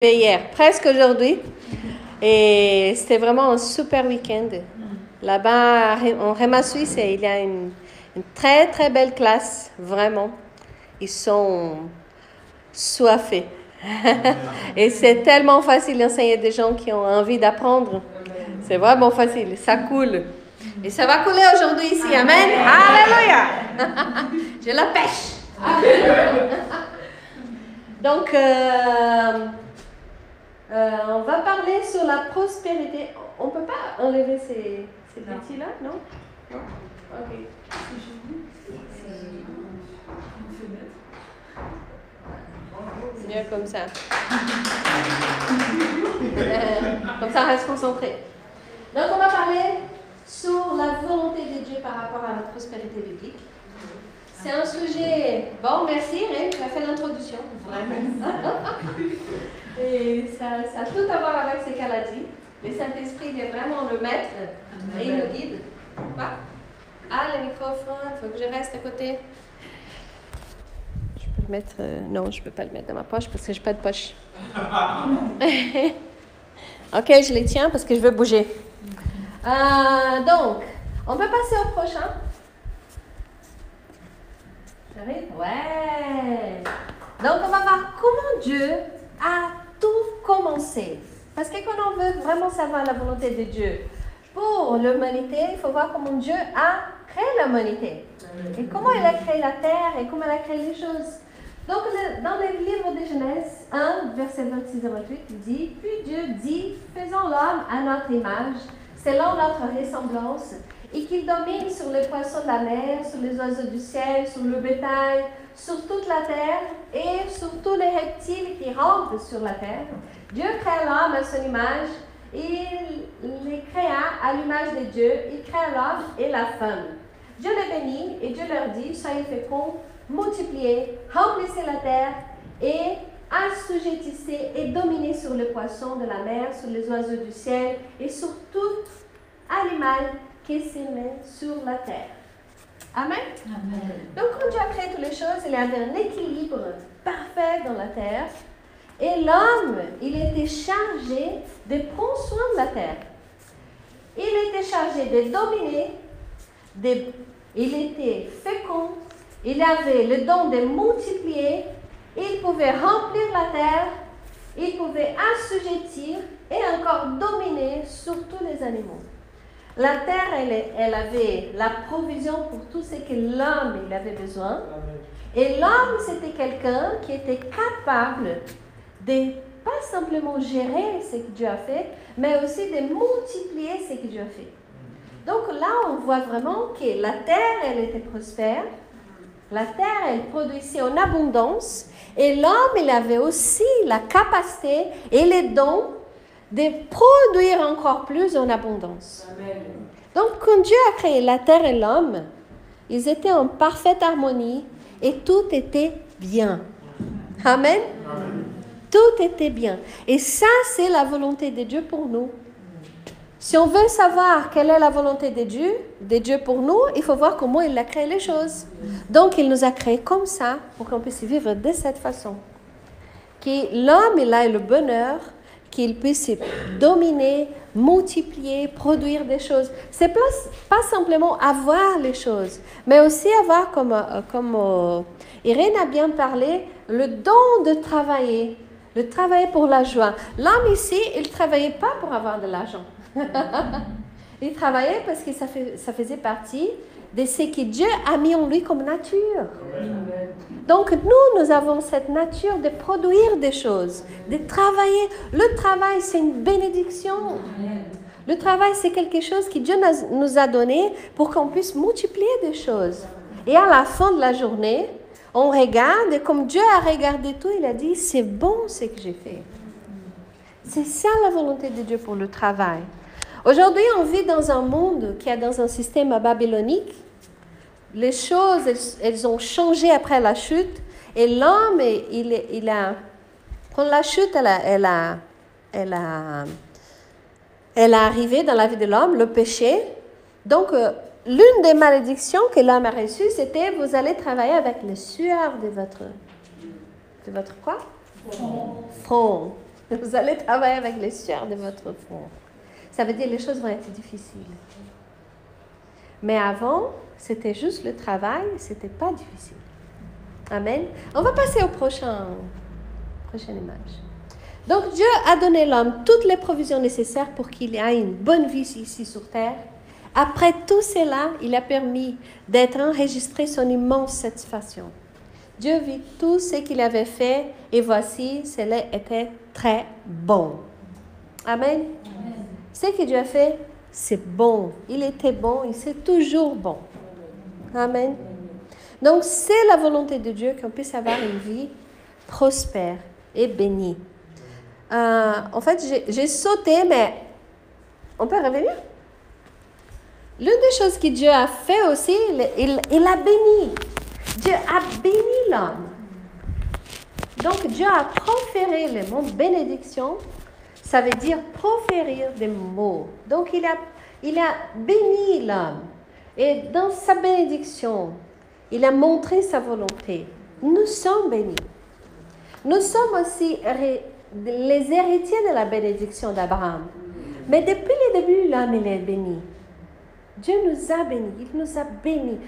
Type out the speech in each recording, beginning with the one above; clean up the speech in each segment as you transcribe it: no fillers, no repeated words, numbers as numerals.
Hier, presque aujourd'hui. Et c'était vraiment un super week-end. Là-bas, en Réma Suisse, il y a une très très belle classe, vraiment. Ils sont soifés. Et c'est tellement facile d'enseigner des gens qui ont envie d'apprendre. C'est vraiment facile, ça coule. Et ça va couler aujourd'hui ici, amen. Alléluia. J'ai la pêche. Donc, on va parler sur la prospérité. On ne peut pas enlever ces petits-là, non? Non? Ok. C'est mieux comme ça. Comme ça, on reste concentré. Donc, on va parler sur la volonté de Dieu par rapport à la prospérité biblique. C'est un sujet... Bon, merci, Ray, tu as fait l'introduction. Et ça a tout à voir avec ce qu'elle a dit. Le Saint-Esprit est vraiment le maître et il nous guide. Quoi? Ah, le microphone, il faut que je reste à côté. Je peux le mettre... non, je ne peux pas le mettre dans ma poche parce que je n'ai pas de poche. Ok, je les tiens parce que je veux bouger. Donc, on peut passer au prochain. Ouais. Donc, on va voir comment Dieu a tout commencé. Parce que quand on veut vraiment savoir la volonté de Dieu pour l'humanité, il faut voir comment Dieu a créé l'humanité. Et comment il a créé la terre et comment il a créé les choses. Donc, dans le livre de Genèse 1, verset 26 à 28, il dit « Puis Dieu dit, faisons l'homme à notre image, selon notre ressemblance, et qu'il domine sur les poissons de la mer, sur les oiseaux du ciel, sur le bétail, sur toute la terre et sur tous les reptiles qui rampent sur la terre. Dieu créa l'homme à son image, il les créa à l'image de Dieu, il créa l'homme et la femme. Dieu les bénit et Dieu leur dit, soyez féconds, multipliez, remplissez la terre et assujettissez et dominez sur les poissons de la mer, sur les oiseaux du ciel et sur tout animal qui s'émet sur la terre. Amen. Amen. Donc, quand Dieu a créé toutes les choses, il y avait un équilibre parfait dans la terre. Et l'homme, il était chargé de prendre soin de la terre. Il était chargé de dominer, il était fécond, il avait le don de multiplier, il pouvait remplir la terre, il pouvait assujettir et encore dominer sur tous les animaux. La terre, elle avait la provision pour tout ce que l'homme il avait besoin. Et l'homme, c'était quelqu'un qui était capable de pas simplement gérer ce que Dieu a fait, mais aussi de multiplier ce que Dieu a fait. Donc là, on voit vraiment que la terre, elle était prospère. La terre, elle produisait en abondance. Et l'homme, il avait aussi la capacité et les dons de produire encore plus en abondance. Amen. Donc, quand Dieu a créé la terre et l'homme, ils étaient en parfaite harmonie et tout était bien. Amen. Amen. Tout était bien. Et ça, c'est la volonté de Dieu pour nous. Si on veut savoir quelle est la volonté de Dieu pour nous, il faut voir comment il a créé les choses. Donc, il nous a créés comme ça pour qu'on puisse vivre de cette façon. Que l'homme, il a le bonheur qu'il puisse dominer, multiplier, produire des choses. C'est pas simplement avoir les choses, mais aussi avoir, comme Irène a bien parlé, le don de travailler, de travailler pour la joie. L'homme ici, il ne travaillait pas pour avoir de l'argent. Il travaillait parce que ça faisait partie de ce que Dieu a mis en lui comme nature. Donc, nous avons cette nature de produire des choses, de travailler. Le travail, c'est une bénédiction. Le travail, c'est quelque chose que Dieu nous a donné pour qu'on puisse multiplier des choses. Et à la fin de la journée, on regarde, et comme Dieu a regardé tout, il a dit, c'est bon ce que j'ai fait. C'est ça la volonté de Dieu pour le travail. Aujourd'hui, on vit dans un monde qui est dans un système babylonique. Les choses, elles ont changé après la chute. Et l'homme, quand la chute, elle est arrivée dans la vie de l'homme, le péché. Donc, l'une des malédictions que l'homme a reçues, c'était vous allez travailler avec les sueurs de votre quoi? Front. Vous allez travailler avec les sueurs de votre front. Ça veut dire que les choses vont être difficiles. Mais avant, c'était juste le travail, c'était pas difficile. Amen. On va passer au prochaine image. Donc Dieu a donné à l'homme toutes les provisions nécessaires pour qu'il ait une bonne vie ici sur terre. Après tout cela, il a permis d'être enregistré son immense satisfaction. Dieu vit tout ce qu'il avait fait et voici, cela était très bon. Amen. Ce que Dieu a fait, c'est bon. Il était bon et c'est toujours bon. Amen. Donc, c'est la volonté de Dieu qu'on puisse avoir une vie prospère et bénie. En fait, j'ai sauté, mais on peut revenir? L'une des choses que Dieu a fait aussi, il a béni. Dieu a béni l'homme. Donc, Dieu a proféré le mot bénédiction. Ça veut dire proférer des mots. Donc, il a béni l'homme. Et dans sa bénédiction, il a montré sa volonté. Nous sommes bénis. Nous sommes aussi les héritiers de la bénédiction d'Abraham. Mais depuis le début, l'homme, il est béni. Dieu nous a bénis. Il nous a bénis.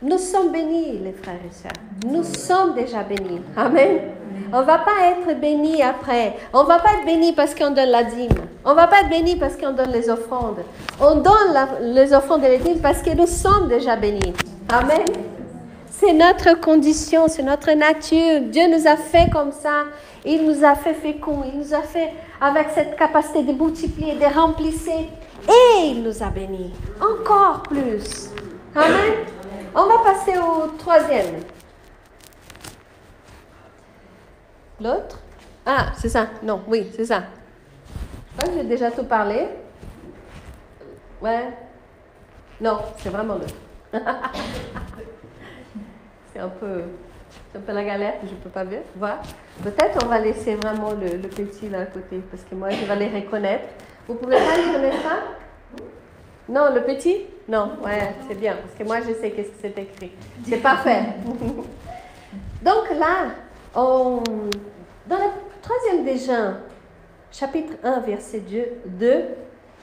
Nous sommes bénis, les frères et sœurs. Nous sommes déjà bénis. Amen. On ne va pas être bénis après. On ne va pas être bénis parce qu'on donne la dîme. On ne va pas être bénis parce qu'on donne les offrandes. On donne les offrandes et les dîmes parce que nous sommes déjà bénis. Amen. C'est notre condition, c'est notre nature. Dieu nous a fait comme ça. Il nous a fait féconds. Il nous a fait avec cette capacité de multiplier, de remplir. Et il nous a bénis. Encore plus. Amen. On va passer au troisième. L'autre? Ah, c'est ça. Non, oui, c'est ça. Je crois que j'ai déjà tout parlé. Ouais. Non, c'est vraiment l'autre. C'est un peu la galère que je ne peux pas voir. Peut-être on va laisser vraiment le petit là à côté, parce que moi, je vais les reconnaître. Vous pouvez pas les reconnaître ça? Non, le petit? Non, ouais, c'est bien, parce que moi, je sais qu'est-ce que c'est écrit. C'est parfait. Donc là, dans le troisième des Jean, chapitre 1, verset 2,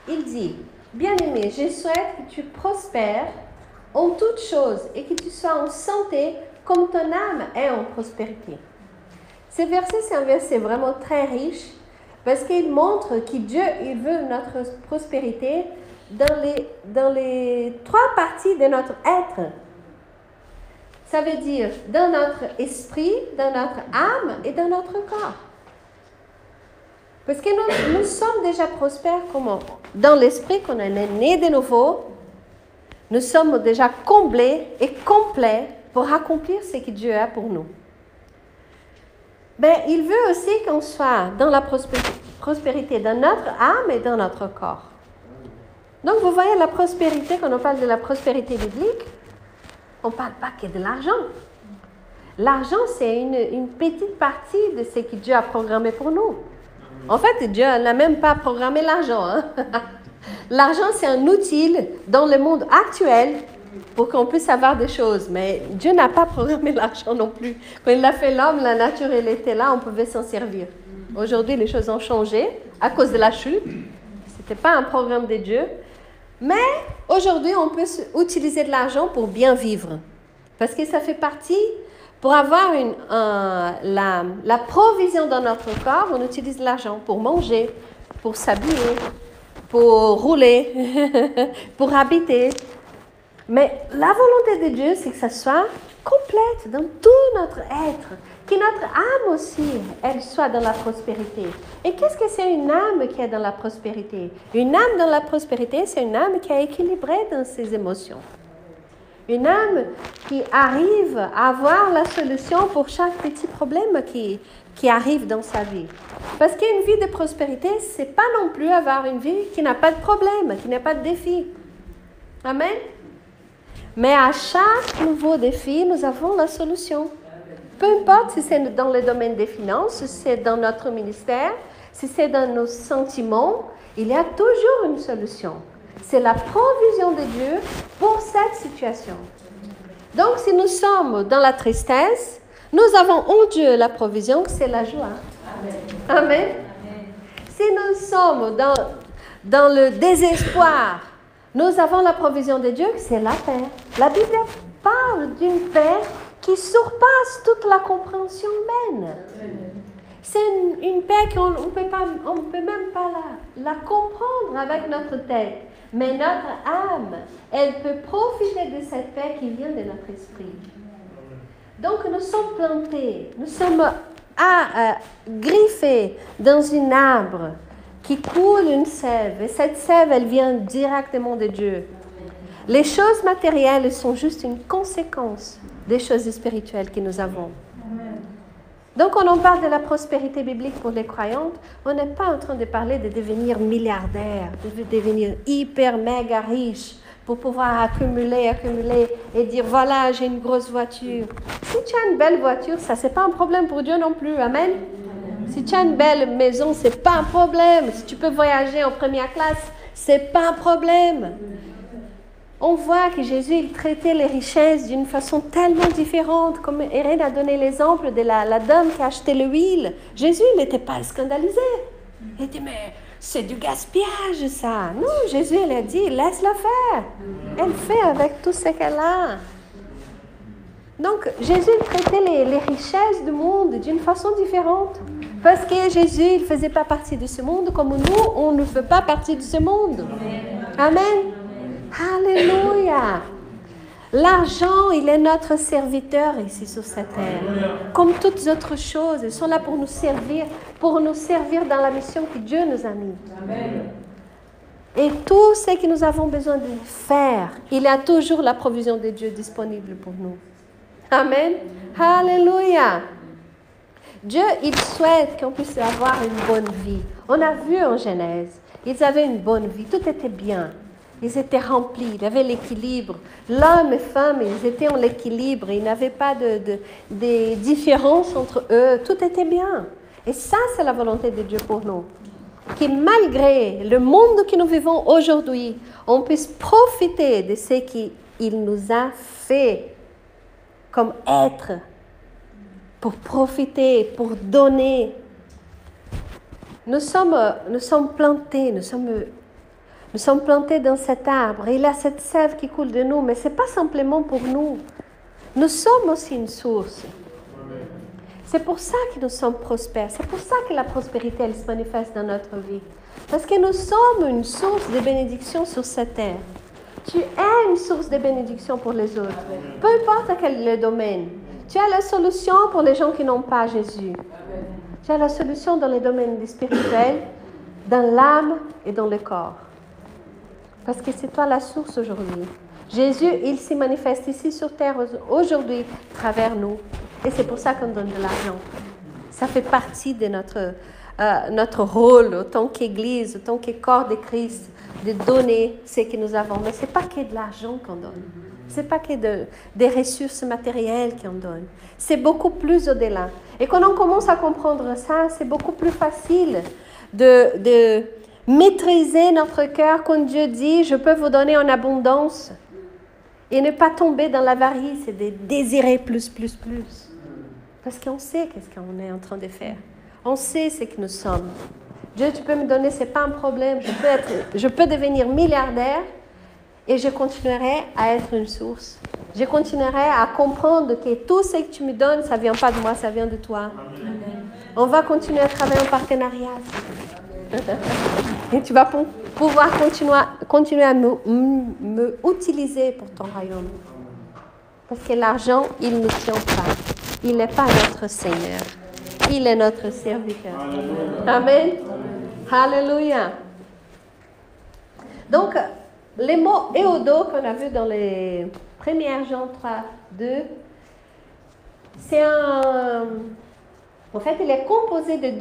il dit, « Bien-aimé, je souhaite que tu prospères en toutes choses et que tu sois en santé comme ton âme est en prospérité. » Ce verset, c'est un verset vraiment très riche parce qu'il montre que Dieu, il veut notre prospérité dans les trois parties de notre être. Ça veut dire dans notre esprit, dans notre âme et dans notre corps. Parce que nous sommes déjà prospères comment? Dans l'esprit, qu'on est né de nouveau, nous sommes déjà comblés et complets pour accomplir ce que Dieu a pour nous. Mais il veut aussi qu'on soit dans la prospérité dans notre âme et dans notre corps. Donc, vous voyez la prospérité, quand on parle de la prospérité biblique, on ne parle pas que de l'argent. L'argent, c'est une petite partie de ce que Dieu a programmé pour nous. En fait, Dieu n'a même pas programmé l'argent. Hein? L'argent, c'est un outil dans le monde actuel pour qu'on puisse avoir des choses. Mais Dieu n'a pas programmé l'argent non plus. Quand il a fait l'homme, la nature, elle était là, on pouvait s'en servir. Aujourd'hui, les choses ont changé à cause de la chute. Ce n'était pas un programme de Dieu. Mais aujourd'hui, on peut utiliser de l'argent pour bien vivre. Parce que ça fait partie, pour avoir la provision dans notre corps, on utilise l'argent pour manger, pour s'habiller, pour rouler, pour habiter. Mais la volonté de Dieu, c'est que ça soit complète dans tout notre être. Que notre âme aussi, elle soit dans la prospérité. Et qu'est-ce que c'est une âme qui est dans la prospérité? Une âme dans la prospérité, c'est une âme qui est équilibrée dans ses émotions. Une âme qui arrive à avoir la solution pour chaque petit problème qui arrive dans sa vie. Parce qu'une vie de prospérité, ce n'est pas non plus avoir une vie qui n'a pas de problème, qui n'a pas de défi. Amen? Mais à chaque nouveau défi, nous avons la solution. Peu importe si c'est dans le domaine des finances, si c'est dans notre ministère, si c'est dans nos sentiments, il y a toujours une solution. C'est la provision de Dieu pour cette situation. Donc, si nous sommes dans la tristesse, nous avons en Dieu la provision, c'est la joie. Amen. Si nous sommes dans le désespoir, nous avons la provision de Dieu, c'est la paix. La Bible parle d'une paix qui surpasse toute la compréhension humaine. C'est une paix qu'on ne peut même pas la comprendre avec notre tête. Mais notre âme, elle peut profiter de cette paix qui vient de notre esprit. Donc nous sommes plantés, nous sommes griffés dans un arbre qui coule une sève. Et cette sève, elle vient directement de Dieu. Les choses matérielles sont juste une conséquence des choses spirituelles que nous avons. Donc, quand on parle de la prospérité biblique pour les croyantes, on n'est pas en train de parler de devenir milliardaire, de devenir hyper méga riche pour pouvoir accumuler et dire, voilà, j'ai une grosse voiture. Si tu as une belle voiture, ça, c'est pas un problème pour Dieu non plus. Amen. Si tu as une belle maison, c'est pas un problème. Si tu peux voyager en première classe, c'est pas un problème. On voit que Jésus, il traitait les richesses d'une façon tellement différente. Comme Irène a donné l'exemple de la dame qui a acheté l'huile. Jésus, il n'était pas scandalisé. Il dit, mais c'est du gaspillage, ça. Non, Jésus, il a dit, laisse-la faire. Elle fait avec tout ce qu'elle a. Donc, Jésus, il traitait les richesses du monde d'une façon différente. Parce que Jésus, il ne faisait pas partie de ce monde comme nous, on ne fait pas partie de ce monde. Amen. Alléluia. L'argent, il est notre serviteur ici sur cette terre. Comme toutes autres choses, ils sont là pour nous servir dans la mission que Dieu nous a mis. Et tout ce que nous avons besoin de faire, il y a toujours la provision de Dieu disponible pour nous. Amen. Alléluia. Dieu, il souhaite qu'on puisse avoir une bonne vie. On a vu en Genèse, ils avaient une bonne vie, tout était bien. Ils étaient remplis, ils avaient l'équilibre. L'homme et femme, ils étaient en équilibre. Il n'y avait pas de différence entre eux. Tout était bien. Et ça, c'est la volonté de Dieu pour nous. Que malgré le monde que nous vivons aujourd'hui, on puisse profiter de ce qu'il nous a fait comme être, pour profiter, pour donner. Nous sommes plantés, nous sommes plantés dans cet arbre. Et il y a cette sève qui coule de nous, mais ce n'est pas simplement pour nous. Nous sommes aussi une source. C'est pour ça que nous sommes prospères. C'est pour ça que la prospérité, elle se manifeste dans notre vie. Parce que nous sommes une source de bénédiction sur cette terre. Tu es une source de bénédiction pour les autres. Peu importe quel est le domaine. Tu as la solution pour les gens qui n'ont pas Jésus. Tu as la solution dans les domaines spirituels, dans l'âme et dans le corps. Parce que c'est toi la source aujourd'hui. Jésus, il s'y manifeste ici sur terre aujourd'hui, à travers nous. Et c'est pour ça qu'on donne de l'argent. Ça fait partie de notre rôle, autant qu'Église, autant que corps de Christ, de donner ce que nous avons. Mais ce n'est pas que de l'argent qu'on donne. Ce n'est pas que des ressources matérielles qu'on donne. C'est beaucoup plus au-delà. Et quand on commence à comprendre ça, c'est beaucoup plus facile de maîtriser notre cœur quand Dieu dit « Je peux vous donner en abondance » et ne pas tomber dans l'avarice et de désirer plus. Parce qu'on sait qu'est-ce qu'on est en train de faire. On sait ce que nous sommes. Dieu, tu peux me donner, ce n'est pas un problème. Je peux devenir milliardaire et je continuerai à être une source. Je continuerai à comprendre que tout ce que tu me donnes, ça ne vient pas de moi, ça vient de toi. Amen. On va continuer à travailler en partenariat. Et tu vas pouvoir continuer à me utiliser pour ton royaume. Parce que l'argent, il ne nous tient pas. Il n'est pas notre Seigneur. Il est notre serviteur. Amen. Alléluia. Donc, les mots éodo qu'on a vu dans les 1 Jean 3, 2, c'est en fait, il est composé de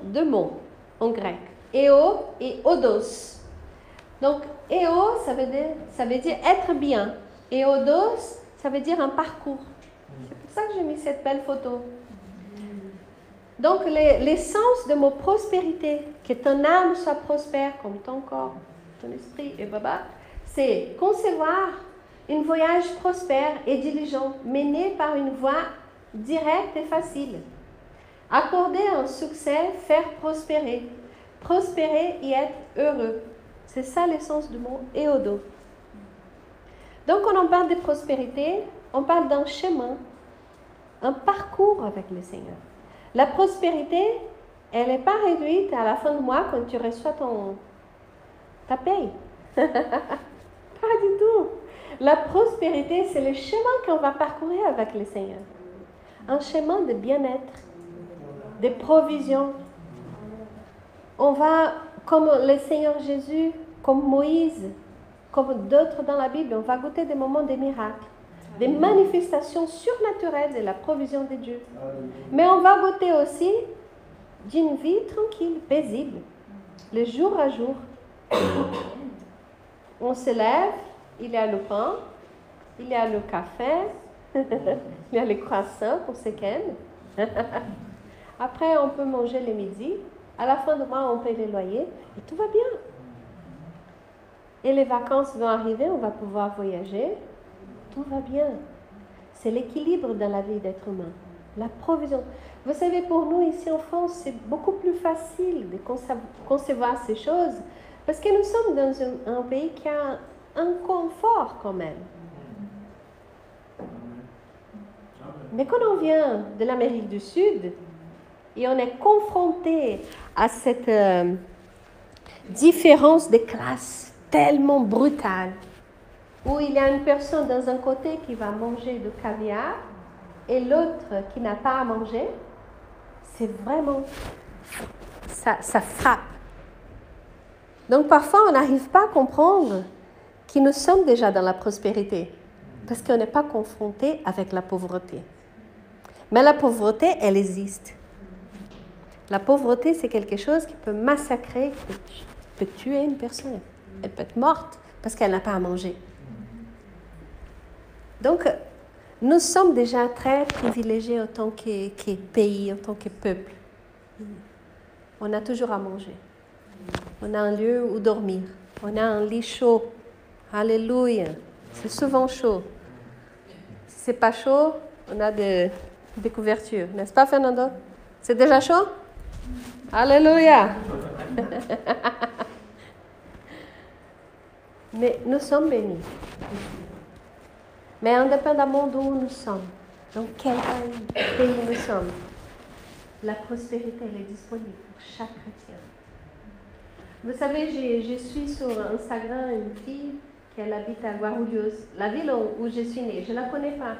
deux mots en grec. Éo et odos. Donc, éo, ça veut dire être bien. Et odos, ça veut dire un parcours. C'est pour ça que j'ai mis cette belle photo. Donc, l'essence de mot prospérité, que ton âme soit prospère comme ton corps, ton esprit et c'est concevoir un voyage prospère et diligent, mené par une voie directe et facile. Accorder un succès, faire prospérer. Prospérer et être heureux. C'est ça l'essence du mot Éodo. Donc, quand on parle de prospérité, on parle d'un chemin, un parcours avec le Seigneur. La prospérité, elle n'est pas réduite à la fin du mois quand tu reçois ta paye. Pas du tout. La prospérité, c'est le chemin qu'on va parcourir avec le Seigneur. Un chemin de bien-être, de provision. On va, comme le Seigneur Jésus, comme Moïse, comme d'autres dans la Bible, on va goûter des moments de miracles, des manifestations surnaturelles de la provision de Dieu. Mais on va goûter aussi d'une vie tranquille, paisible, le jour à jour. On se lève, il y a le pain, il y a le café, il y a les croissants pour ceux qui aiment. Après, on peut manger le midi. À la fin du mois, on paye les loyers et tout va bien. Et les vacances vont arriver, on va pouvoir voyager. Tout va bien. C'est l'équilibre dans la vie d'être humain. La provision. Vous savez, pour nous, ici en France, c'est beaucoup plus facile de concevoir ces choses parce que nous sommes dans un pays qui a un confort quand même. Mais quand on vient de l'Amérique du Sud et on est confronté à cette différence de classe tellement brutale, où il y a une personne dans un côté qui va manger du caviar et l'autre qui n'a pas à manger, c'est vraiment, ça frappe. Donc parfois on n'arrive pas à comprendre que nous sommes déjà dans la prospérité, parce qu'on n'est pas confronté avec la pauvreté. Mais la pauvreté, elle existe. La pauvreté, c'est quelque chose qui peut massacrer, qui peut tuer une personne. Elle peut être morte parce qu'elle n'a pas à manger. Donc, nous sommes déjà très privilégiés en tant que pays, en tant que peuple. On a toujours à manger. On a un lieu où dormir. On a un lit chaud. Alléluia. C'est souvent chaud. Si ce n'est pas chaud, on a des couvertures. N'est-ce pas, Fernando? C'est déjà chaud? Alléluia. Mais nous sommes bénis. Mais indépendamment d'où nous sommes, dans quel pays nous sommes, la prospérité, elle est disponible pour chaque chrétien. Vous savez, je suis sur Instagram une fille qui habite à Guarulhos, la ville où je suis née. Je ne la connais pas.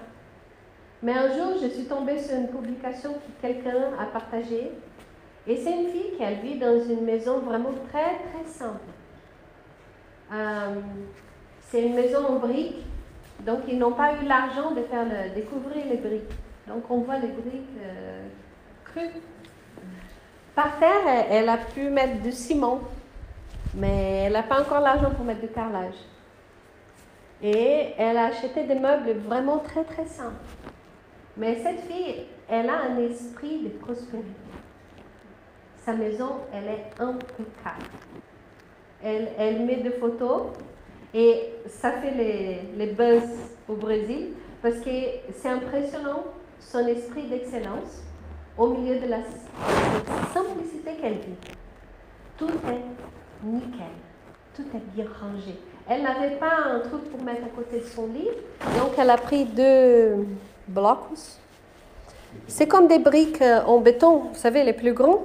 Mais un jour, je suis tombée sur une publication que quelqu'un a partagée. Et c'est une fille qui vit dans une maison vraiment très, très simple. C'est une maison en briques. Donc, ils n'ont pas eu l'argent de faire découvrir les briques. Donc, on voit les briques crues. Par terre, elle a pu mettre du ciment, mais elle n'a pas encore l'argent pour mettre du carrelage. Et elle a acheté des meubles vraiment très, très simples. Mais cette fille, elle a un esprit de prospérité. Sa maison, elle est impeccable. Elle met des photos. Et ça fait les buzz au Brésil parce que c'est impressionnant son esprit d'excellence au milieu de la simplicité qu'elle vit. Tout est nickel, tout est bien rangé. Elle n'avait pas un truc pour mettre à côté de son lit, donc elle a pris 2 blocs. C'est comme des briques en béton, vous savez, les plus grands.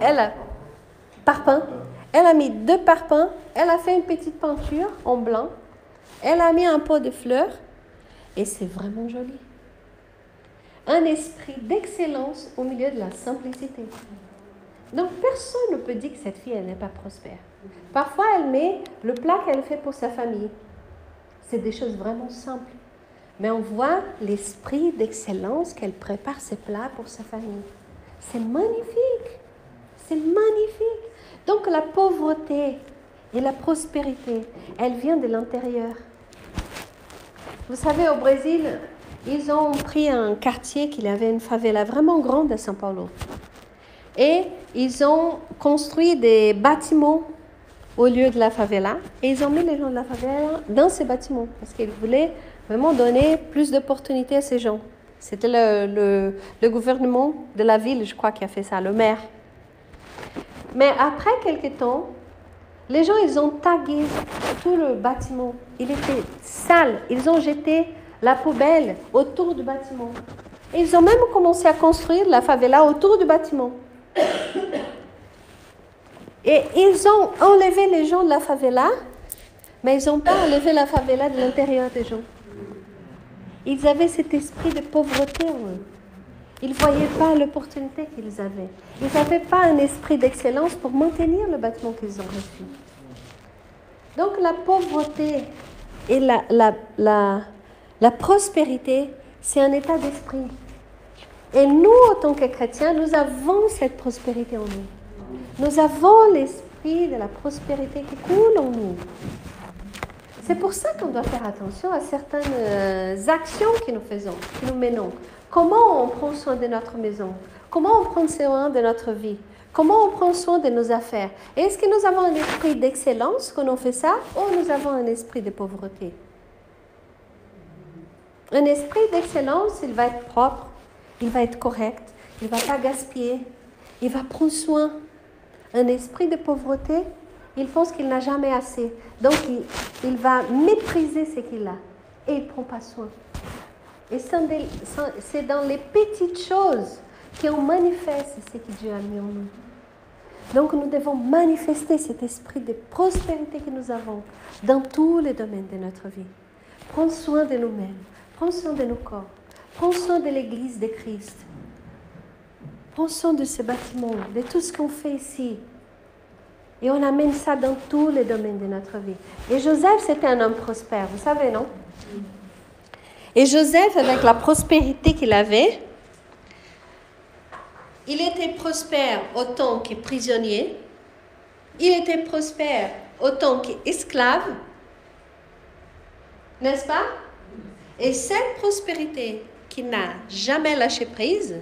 Elle a parpaing. Elle a mis 2 parpaings, elle a fait une petite peinture en blanc, elle a mis un pot de fleurs et c'est vraiment joli. Un esprit d'excellence au milieu de la simplicité. Donc personne ne peut dire que cette fille, elle n'est pas prospère. Parfois, elle met le plat qu'elle fait pour sa famille. C'est des choses vraiment simples. Mais on voit l'esprit d'excellence qu'elle prépare ses plats pour sa famille. C'est magnifique. C'est magnifique. Donc la pauvreté et la prospérité, elle vient de l'intérieur. Vous savez, au Brésil, ils ont pris un quartier qui avait une favela vraiment grande à São Paulo. Et ils ont construit des bâtiments au lieu de la favela. Et ils ont mis les gens de la favela dans ces bâtiments. Parce qu'ils voulaient vraiment donner plus d'opportunités à ces gens. C'était le gouvernement de la ville, je crois, qui a fait ça, le maire. Mais après quelques temps, les gens, ils ont tagué tout le bâtiment. Il était sale. Ils ont jeté la poubelle autour du bâtiment. Et ils ont même commencé à construire la favela autour du bâtiment. Et ils ont enlevé les gens de la favela, mais ils n'ont pas enlevé la favela de l'intérieur des gens. Ils avaient cet esprit de pauvreté en eux. Ils ne voyaient pas l'opportunité qu'ils avaient. Ils n'avaient pas un esprit d'excellence pour maintenir le bâtiment qu'ils ont reçu. Donc la pauvreté et la prospérité, c'est un état d'esprit. Et nous, en tant que chrétiens, nous avons cette prospérité en nous. Nous avons l'esprit de la prospérité qui coule en nous. C'est pour ça qu'on doit faire attention à certaines actions que nous faisons, que nous menons. Comment on prend soin de notre maison? Comment on prend soin de notre vie? Comment on prend soin de nos affaires? Est-ce que nous avons un esprit d'excellence quand on fait ça, ou nous avons un esprit de pauvreté? Un esprit d'excellence, il va être propre, il va être correct, il ne va pas gaspiller, il va prendre soin. Un esprit de pauvreté, il pense qu'il n'a jamais assez. Donc, il va mépriser ce qu'il a et il ne prend pas soin. Et c'est dans les petites choses qu'on manifeste ce que Dieu a mis en nous. Donc, nous devons manifester cet esprit de prospérité que nous avons dans tous les domaines de notre vie. Prendre soin de nous-mêmes, prendre soin de nos corps, prendre soin de l'Église de Christ. Prendre soin de ce bâtiment, de tout ce qu'on fait ici. Et on amène ça dans tous les domaines de notre vie. Et Joseph, c'était un homme prospère, vous savez, non? Et Joseph, avec la prospérité qu'il avait, il était prospère autant que prisonnier, il était prospère autant qu'esclave, n'est-ce pas? Et cette prospérité qu'il n'a jamais lâché prise,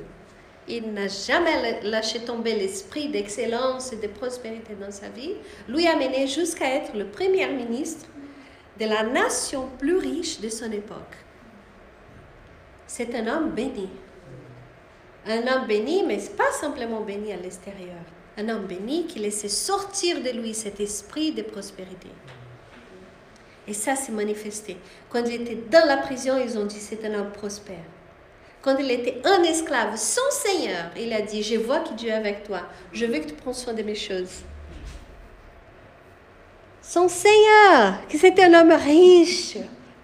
il n'a jamais lâché tomber l'esprit d'excellence et de prospérité dans sa vie, lui a mené jusqu'à être le premier ministre de la nation plus riche de son époque. C'est un homme béni. Un homme béni, mais pas simplement béni à l'extérieur. Un homme béni qui laissait sortir de lui cet esprit de prospérité. Et ça s'est manifesté. Quand il était dans la prison, ils ont dit c'est un homme prospère. Quand il était un esclave, son Seigneur, il a dit, je vois que Dieu est avec toi. Je veux que tu prennes soin de mes choses. Son Seigneur, que c'était un homme riche,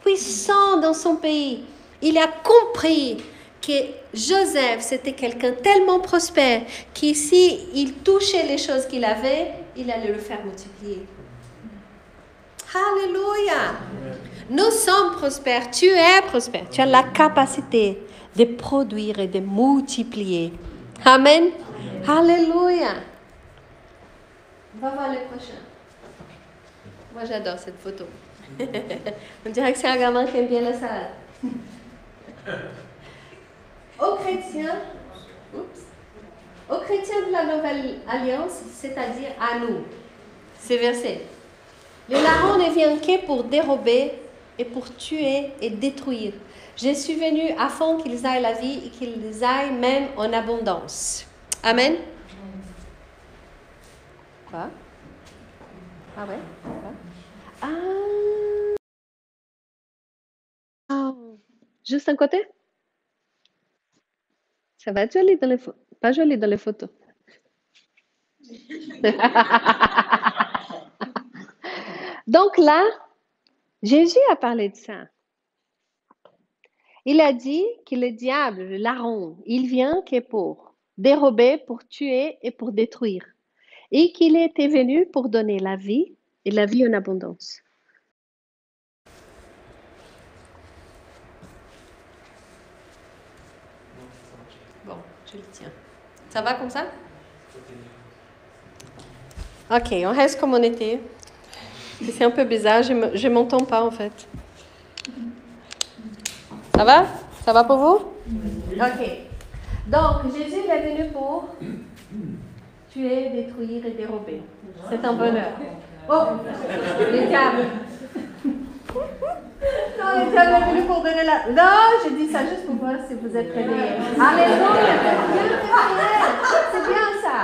puissant dans son pays, il a compris que Joseph, c'était quelqu'un tellement prospère qu'ici, il touchait les choses qu'il avait, il allait le faire multiplier. Alléluia! Nous sommes prospères, tu es prospère, tu as la capacité de produire et de multiplier. Amen. Alléluia. On va voir le prochain. Moi, j'adore cette photo. On dirait que c'est un gamin qui aime bien la salade. Aux chrétiens de la Nouvelle Alliance, c'est-à-dire à nous, ces versets. Le larron ne vient que pour dérober et pour tuer et détruire. Je suis venu afin qu'ils aient la vie et qu'ils aient même en abondance. Amen. Quoi? Ah ouais? Quoi? Ah. Juste un côté? Ça va être joli dans les photos. Pas joli dans les photos. Donc là, Jésus a parlé de ça. Il a dit que le diable, le larron, il vient que pour dérober, pour tuer et pour détruire. Et qu'il était venu pour donner la vie et la vie en abondance. Bon, je le tiens. Ça va comme ça? Ok, on reste comme on était. C'est un peu bizarre, je ne m'entends pas en fait. Ça va? Ça va pour vous? Ok. Donc, Jésus est venu pour tuer, détruire et dérober. C'est un bonheur. Oh, les diables. Non, il est jamais venu pour donner la... Non, je dis ça juste pour voir si vous êtes réveillés. Alléluia, c'est bien ça.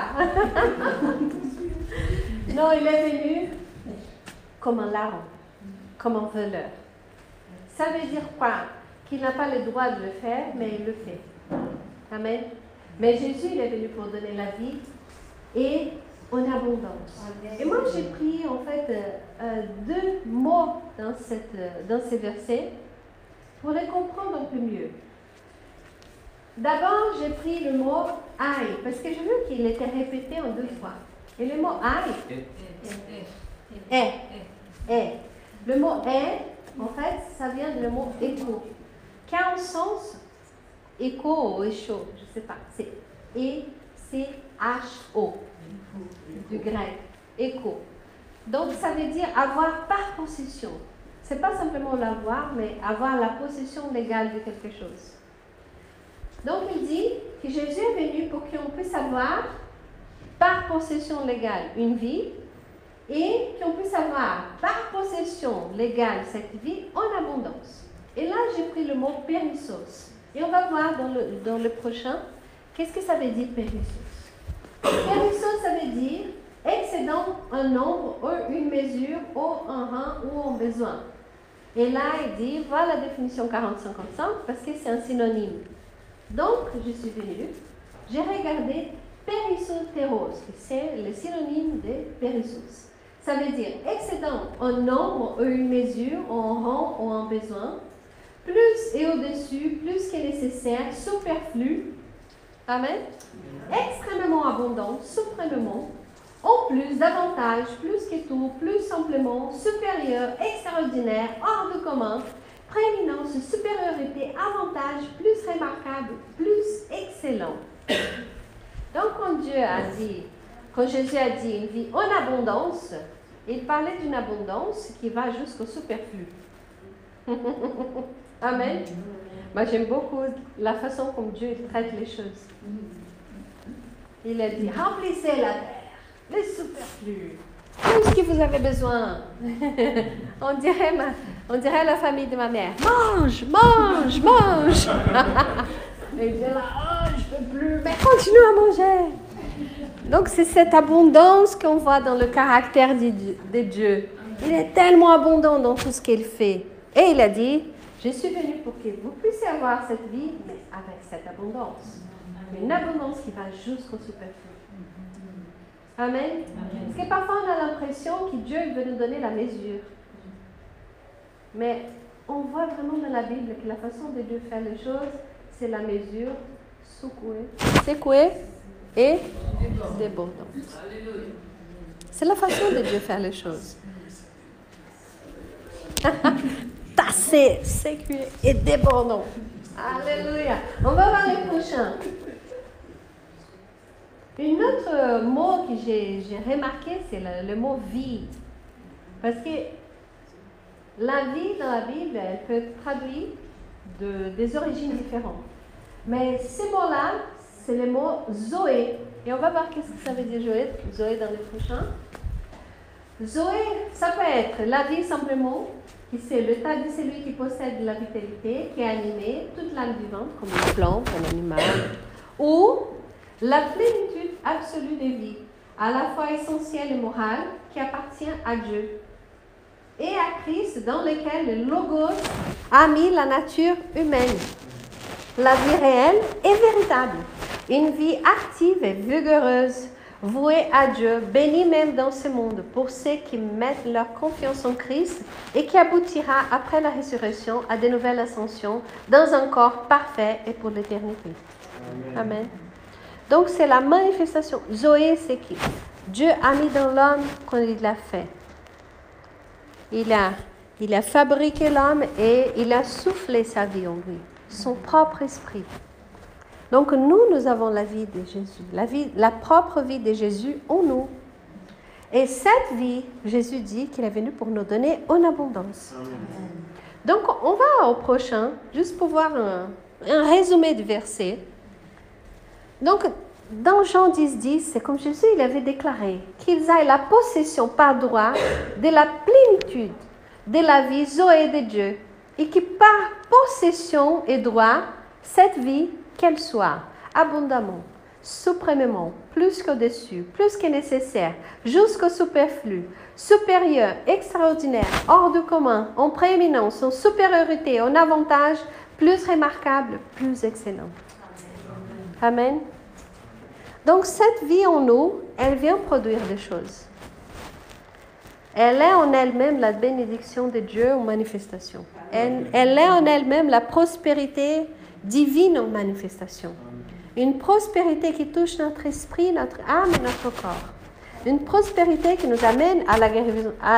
Non, il est venu comme un larron, comme un voleur. Ça veut dire quoi? Qu'il n'a pas le droit de le faire, mais il le fait. Amen. Mais Jésus, il est venu pour donner la vie et en abondance. Et moi, j'ai pris en fait deux mots dans ces versets pour les comprendre un peu mieux. D'abord, j'ai pris le mot « aïe » parce que je veux qu'il était répété en deux fois. Et le mot « aïe » est. Le mot « est », en fait, ça vient du mot « écho ». Qui a un sens écho ou écho, je ne sais pas. C'est E-C-H-O du grec, écho. Donc, ça veut dire avoir par possession. Ce n'est pas simplement l'avoir, mais avoir la possession légale de quelque chose. Donc, il dit que Jésus est venu pour qu'on puisse avoir par possession légale une vie et qu'on puisse avoir par possession légale cette vie en abondance. Et là, j'ai pris le mot périssos. Et on va voir dans le prochain, qu'est-ce que ça veut dire périssos. Périssos, ça veut dire excédant un nombre ou une mesure ou un rang ou un besoin. Et là, il dit, voilà la définition 40-55 parce que c'est un synonyme. Donc, je suis venue, j'ai regardé périssotéros, c'est le synonyme de périssos. Ça veut dire excédant un nombre ou une mesure ou un rang ou un besoin, plus et au-dessus, plus que nécessaire, superflu, amen, extrêmement abondant, suprêmement, en plus, davantage, plus que tout, plus simplement, supérieur, extraordinaire, hors de commun, prééminence, supériorité, avantage, plus remarquable, plus excellent. Donc, quand Jésus a dit une vie en abondance, il parlait d'une abondance qui va jusqu'au superflu. Amen. Moi, j'aime beaucoup la façon comme Dieu traite les choses. Il a dit, remplissez la terre, les superflus, tout ce que vous avez besoin. on dirait la famille de ma mère. Mange, mange, mange. Et il est là, oh, je ne peux plus, mais continue à manger. Donc, c'est cette abondance qu'on voit dans le caractère de Dieu. Il est tellement abondant dans tout ce qu'il fait. Et il a dit, je suis venu pour que vous puissiez avoir cette vie, mais avec cette abondance. Une abondance qui va jusqu'au superflu. Amen. Parce que parfois on a l'impression que Dieu veut nous donner la mesure. Mais on voit vraiment dans la Bible que la façon de Dieu faire les choses, c'est la mesure secouée et débordante. C'est la façon de Dieu faire les choses. Tassé, sécué et débordant. Alléluia. On va voir les prochains. Un autre mot que j'ai remarqué, c'est le mot vie. Parce que la vie dans la Bible, elle peut être traduite des origines différentes. Mais ce mot-là, c'est le mot Zoé. Et on va voir qu'est-ce que ça veut dire Zoé dans les prochains. Zoé, ça peut être la vie simplement, qui c'est l'état de celui qui possède la vitalité, qui est animé, toute l'âme vivante, comme une plante, un animal, ou la plénitude absolue de vie, à la fois essentielle et morale, qui appartient à Dieu, et à Christ, dans lequel le Logos a mis la nature humaine. La vie réelle et véritable, une vie active et vigoureuse, vouée à Dieu, bénie même dans ce monde, pour ceux qui mettent leur confiance en Christ et qui aboutira après la résurrection à de nouvelles ascensions dans un corps parfait et pour l'éternité. Amen. Donc c'est la manifestation. Zoé, c'est qui? Dieu a mis dans l'homme quand il l'a fait. Il a fabriqué l'homme et il a soufflé sa vie en lui, son propre esprit. Donc nous avons la vie de Jésus, la propre vie de Jésus en nous. Et cette vie, Jésus dit qu'il est venu pour nous donner en abondance. Donc on va au prochain, juste pour voir un résumé du verset. Donc dans Jean 10, c'est comme Jésus il avait déclaré qu'ils aient la possession par droit de la plénitude de la vie Zoé de Dieu, et qui par possession et droit, cette vie, qu'elle soit abondamment, suprêmement, plus qu'au-dessus, plus que nécessaire, jusqu'au superflu, supérieur, extraordinaire, hors du commun, en prééminence, en supériorité, en avantage, plus remarquable, plus excellent. Amen. Donc cette vie en nous, elle vient produire des choses. Elle est en elle-même la bénédiction de Dieu en manifestation. Elle est en elle-même la prospérité divine en manifestation. Une prospérité qui touche notre esprit, notre âme et notre corps. Une prospérité qui nous amène à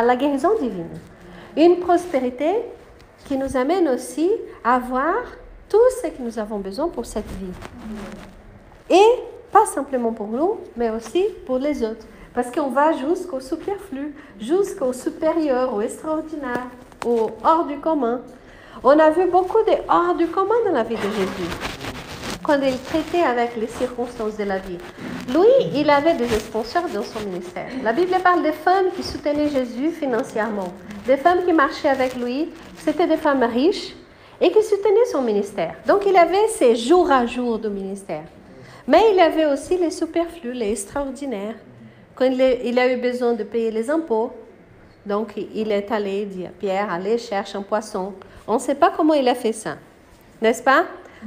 la guérison divine. Une prospérité qui nous amène aussi à avoir tout ce que nous avons besoin pour cette vie. Et pas simplement pour nous, mais aussi pour les autres. Parce qu'on va jusqu'au superflu, jusqu'au supérieur, au extraordinaire, au hors du commun. On a vu beaucoup de hors du commun dans la vie de Jésus, quand il traitait avec les circonstances de la vie. Lui, il avait des sponsors dans son ministère. La Bible parle des femmes qui soutenaient Jésus financièrement, des femmes qui marchaient avec lui, c'était des femmes riches et qui soutenaient son ministère. Donc, il avait ses jours à jour de ministère. Mais il avait aussi les superflus, les extraordinaires. Quand il a eu besoin de payer les impôts, donc il est allé dire à Pierre, allez chercher un poisson. On ne sait pas comment il a fait ça, n'est-ce pas?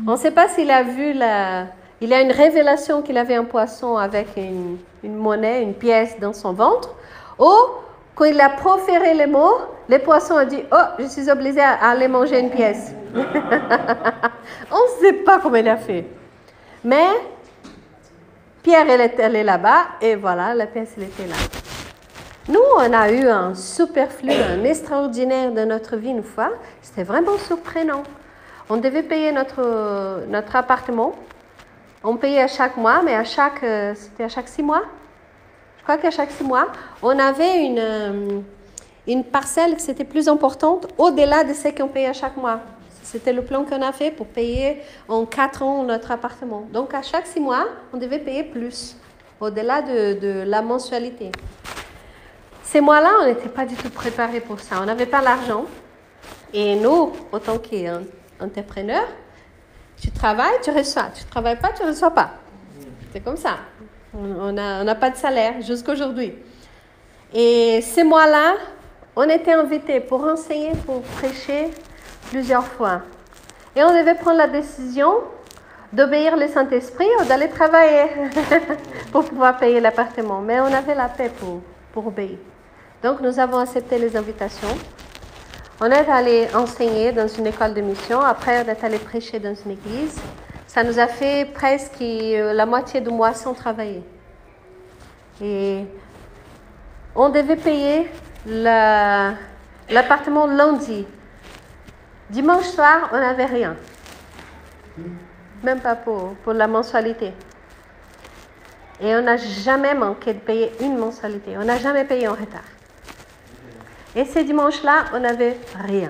On ne sait pas s'il a vu il a une révélation qu'il avait un poisson avec une monnaie, une pièce dans son ventre, ou quand il a proféré les mots, le poisson a dit, oh, je suis obligé à aller manger une pièce. On ne sait pas comment il a fait. Mais Pierre, elle est allé là-bas et voilà, la pièce, elle était là. Nous, on a eu un superflu, un extraordinaire dans notre vie une fois. C'était vraiment surprenant. On devait payer notre appartement. On payait à chaque mois, mais c'était à chaque 6 mois. Je crois qu'à chaque 6 mois, on avait une parcelle qui était plus importante au-delà de ce qu'on payait à chaque mois. C'était le plan qu'on a fait pour payer en 4 ans notre appartement. Donc, à chaque 6 mois, on devait payer plus, au-delà de la mensualité. Ces mois-là, on n'était pas du tout préparés pour ça. On n'avait pas l'argent. Et nous, en tant qu'entrepreneurs, tu travailles, tu reçois. Tu ne travailles pas, tu ne reçois pas. C'est comme ça. On n'a pas de salaire jusqu'aujourd'hui. Et ces mois-là, on était invités pour enseigner, pour prêcher plusieurs fois. Et on devait prendre la décision d'obéir le Saint-Esprit ou d'aller travailler pour pouvoir payer l'appartement. Mais on avait la paix pour obéir. Donc, nous avons accepté les invitations. On est allé enseigner dans une école de mission. Après, on est allé prêcher dans une église. Ça nous a fait presque la moitié du mois sans travailler. Et on devait payer l'appartement lundi. Dimanche soir, on n'avait rien. Même pas pour la mensualité. Et on n'a jamais manqué de payer une mensualité. On n'a jamais payé en retard. Et ce dimanche-là, on n'avait rien.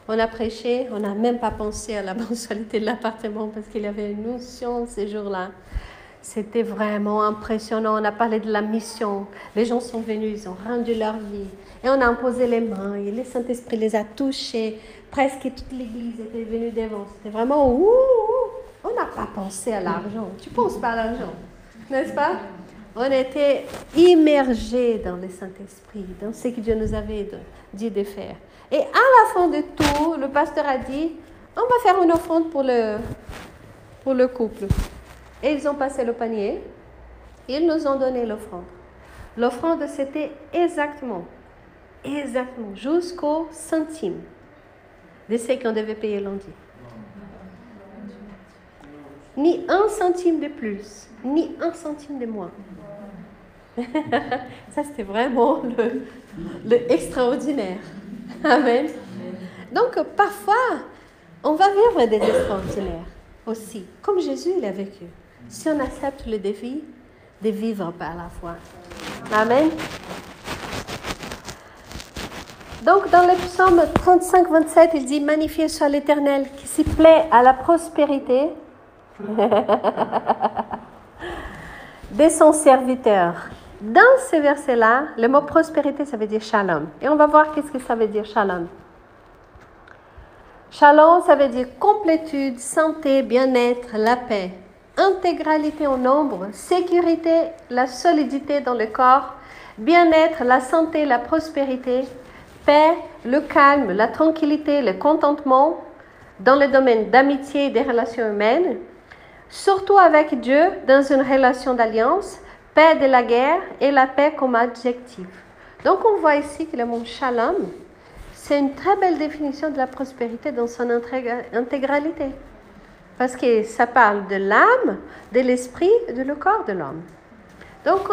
On a prêché, on n'a même pas pensé à la mensualité de l'appartement parce qu'il y avait une notion ces jours-là. C'était vraiment impressionnant. On a parlé de la mission. Les gens sont venus, ils ont rendu leur vie. Et on a imposé les mains et le Saint-Esprit les a touchés. Presque toute l'église était venue devant. C'était vraiment ouh. On n'a pas pensé à l'argent. Tu ne penses pas à l'argent, n'est-ce pas? On était immergés dans le Saint-Esprit, dans ce que Dieu nous avait dit de faire. Et à la fin de tout, le pasteur a dit, on va faire une offrande pour le couple. Et ils ont passé le panier. Ils nous ont donné l'offrande. L'offrande, c'était exactement, jusqu'au centime de ce qu'on devait payer lundi. Ni 1 centime de plus, ni 1 centime de moins. Ça, c'était vraiment le extraordinaire. Amen. Donc, parfois, on va vivre des extraordinaires aussi, comme Jésus l'a vécu. Si on accepte le défi de vivre par la foi. Amen. Donc, dans le psaume 35, 27, il dit « Magnifié soit l'Éternel qui s'y plaît à la prospérité de son serviteur. » Dans ce verset-là, le mot prospérité, ça veut dire shalom. Et on va voir qu'est-ce que ça veut dire shalom. Shalom, ça veut dire complétude, santé, bien-être, la paix. Intégralité au nombre, sécurité, la solidité dans le corps, bien-être, la santé, la prospérité, paix, le calme, la tranquillité, le contentement dans le domaine d'amitié et des relations humaines, surtout avec Dieu dans une relation d'alliance, paix de la guerre et la paix comme adjectif. Donc on voit ici que le mot shalom, c'est une très belle définition de la prospérité dans son intégralité. Parce que ça parle de l'âme, de l'esprit et de le corps de l'homme. Donc,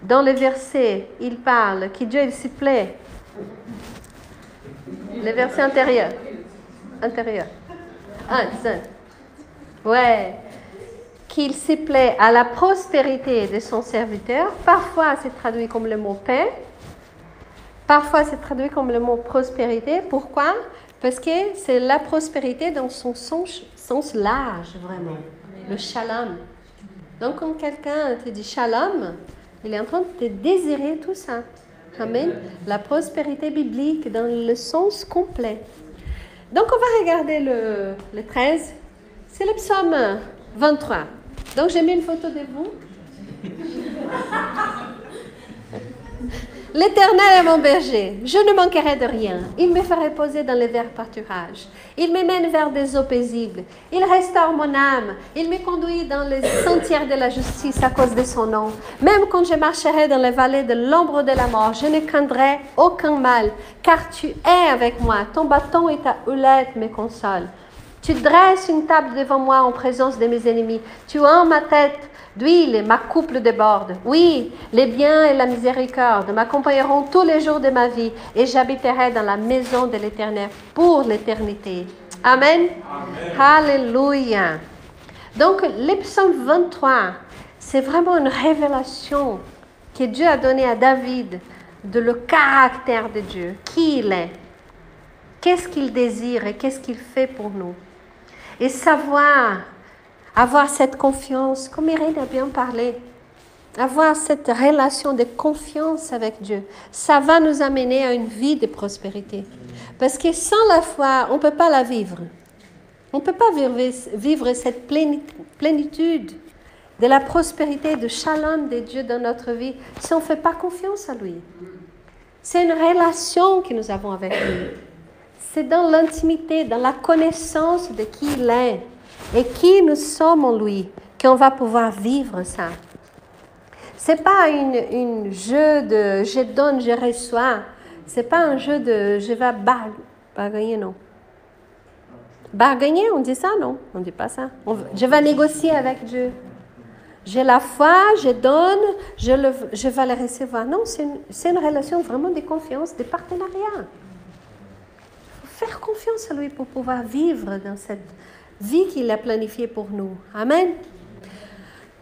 dans le verset, il parle que Dieu s'y plaît. Le verset antérieur. Ouais. Qu'il s'y plaît à la prospérité de son serviteur. Parfois, c'est traduit comme le mot paix. Parfois, c'est traduit comme le mot prospérité. Pourquoi? Parce que c'est la prospérité dans son sens large, vraiment. Le shalom. Donc, quand quelqu'un te dit shalom, il est en train de te désirer tout ça. Amen. La prospérité biblique dans le sens complet. Donc, on va regarder le 13. C'est le psaume 23. Donc, j'ai mis une photo de vous. L'Éternel est mon berger, je ne manquerai de rien. Il me fait reposer dans les verts pâturages. Il me mène vers des eaux paisibles. Il restaure mon âme. Il me conduit dans les sentiers de la justice à cause de son nom. Même quand je marcherai dans les vallées de l'ombre de la mort, je ne craindrai aucun mal, car tu es avec moi. Ton bâton et ta houlette me consolent. Tu dresses une table devant moi en présence de mes ennemis. Tu as ma tête d'huile et ma coupe déborde. Oui, les biens et la miséricorde m'accompagneront tous les jours de ma vie et j'habiterai dans la maison de l'Éternel pour l'éternité. Amen. Amen. Alléluia. Donc, le psaume 23, c'est vraiment une révélation que Dieu a donnée à David de le caractère de Dieu, qui il est, qu'est-ce qu'il désire et qu'est-ce qu'il fait pour nous. Et savoir, avoir cette confiance, comme Irène a bien parlé, avoir cette relation de confiance avec Dieu, ça va nous amener à une vie de prospérité. Parce que sans la foi, on ne peut pas la vivre. On ne peut pas vivre cette plénitude de la prospérité, de shalom de Dieu dans notre vie si on ne fait pas confiance à lui. C'est une relation que nous avons avec lui. C'est dans l'intimité, dans la connaissance de qui il est et qui nous sommes en lui qu'on va pouvoir vivre ça. Ce n'est pas un jeu de je donne, je reçois. Ce n'est pas un jeu de je vais bargagner, non. Bargagner, on dit ça, non? On ne dit pas ça. Je vais négocier avec Dieu. J'ai la foi, je donne, je vais le recevoir. Non, c'est une relation vraiment de confiance, de partenariat. Faire confiance à lui pour pouvoir vivre dans cette vie qu'il a planifiée pour nous. Amen.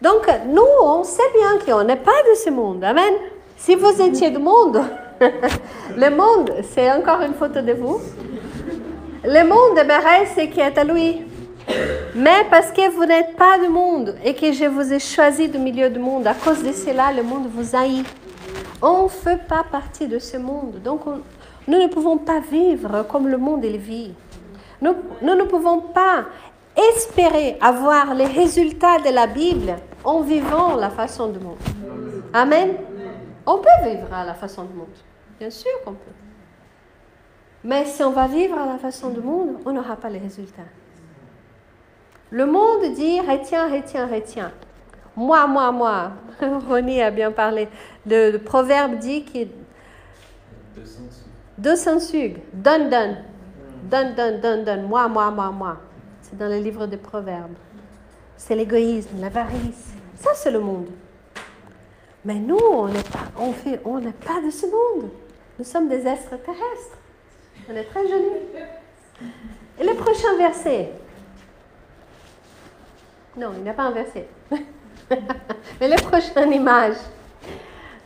Donc, nous, on sait bien qu'on n'est pas de ce monde. Amen. Si vous étiez du monde, le monde, c'est encore une photo de vous. Le monde aimerait ce qui est à lui. Mais parce que vous n'êtes pas du monde et que je vous ai choisi du milieu du monde, à cause de cela, le monde vous haït. On ne fait pas partie de ce monde. Donc, nous ne pouvons pas vivre comme le monde il vit. Nous ne pouvons pas espérer avoir les résultats de la Bible en vivant la façon du monde. Amen. On peut vivre à la façon du monde. Bien sûr qu'on peut. Mais si on va vivre à la façon du monde, on n'aura pas les résultats. Le monde dit retiens, retiens, retiens. Moi, moi, moi. Ronnie a bien parlé. Le proverbe dit que 200 sucres. Donne, donne. Donne, donne, donne, donne. Moi, moi, moi, moi. C'est dans le livre des proverbes. C'est l'égoïsme, l'avarice. Ça, c'est le monde. Mais nous, on n'est pas de ce monde. Nous sommes des extraterrestres. On est très jolis. Et le prochain verset. Non, il n'y a pas un verset. Mais la prochaine image.